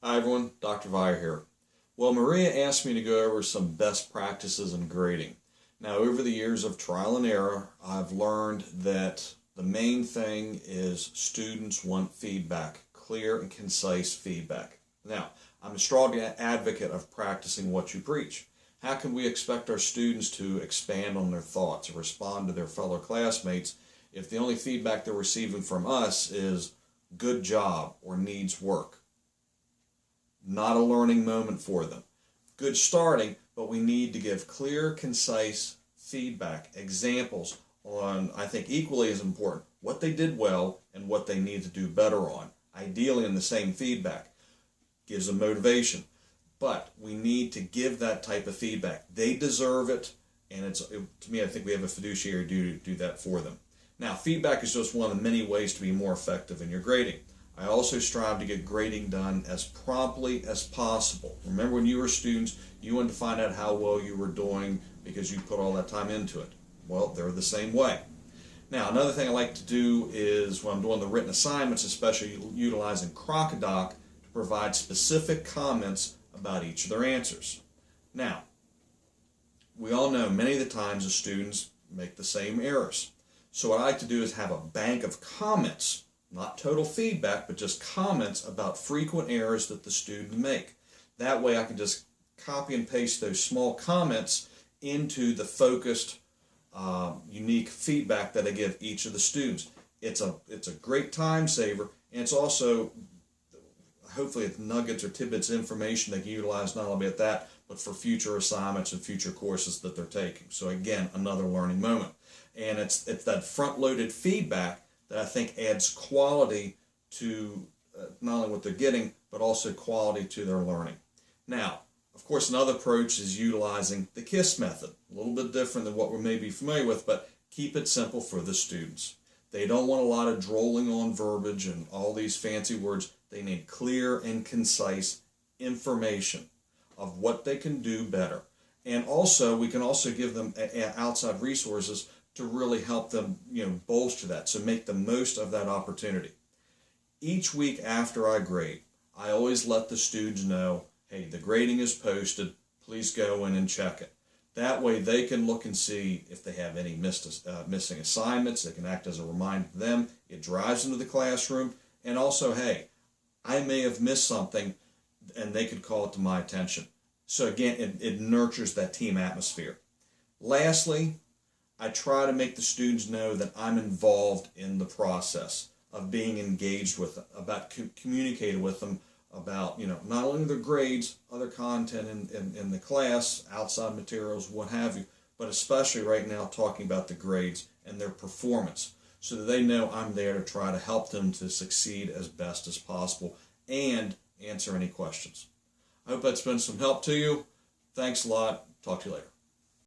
Hi everyone, Dr. Vire here. Well, Maria asked me to go over some best practices in grading. Now, over the years of trial and error, I've learned that the main thing is students want feedback, clear and concise feedback. Now, I'm a strong advocate of practicing what you preach. How can we expect our students to expand on their thoughts or respond to their fellow classmates if the only feedback they're receiving from us is good job or needs work? Not a learning moment for them. Good starting, but we need to give clear, concise feedback, examples on, I think equally as important, what they did well and what they need to do better on. Ideally in the same feedback. Gives them motivation. But we need to give that type of feedback. They deserve it, and to me, I think we have a fiduciary duty to do that for them. Now, feedback is just one of the many ways to be more effective in your grading. I also strive to get grading done as promptly as possible. Remember when you were students, you wanted to find out how well you were doing because you put all that time into it. Well, they're the same way. Now, another thing I like to do is when I'm doing the written assignments, especially utilizing Crocodoc to provide specific comments about each of their answers. Now, we all know many of the times the students make the same errors. So what I like to do is have a bank of comments, not total feedback, but just comments about frequent errors that the student make. That way I can just copy and paste those small comments into the focused, unique feedback that I give each of the students. It's a great time saver, and it's also, hopefully, it's nuggets or tidbits of information they can utilize not only at that, but for future assignments and future courses that they're taking. So again, another learning moment. And it's that front-loaded feedback that I think adds quality to not only what they're getting, but also quality to their learning. Now, of course, another approach is utilizing the KISS method. A little bit different than what we may be familiar with, but keep it simple for the students. They don't want a lot of drolling on verbiage and all these fancy words. They need clear and concise information of what they can do better. And also, we can also give them outside resources to really help them, bolster that, so make the most of that opportunity. Each week after I grade, I always let the students know, hey, the grading is posted, please go in and check it. That way they can look and see if they have any missing assignments. They can act as a reminder to them. It drives into the classroom. And also, hey, I may have missed something, and they could call it to my attention. So again, it nurtures that team atmosphere. Lastly, I try to make the students know that I'm involved in the process of being engaged with them, about communicating with them about, not only their grades, other content in the class, outside materials, what have you, but especially right now talking about the grades and their performance, so that they know I'm there to try to help them to succeed as best as possible and answer any questions. I hope that's been some help to you. Thanks a lot. Talk to you later.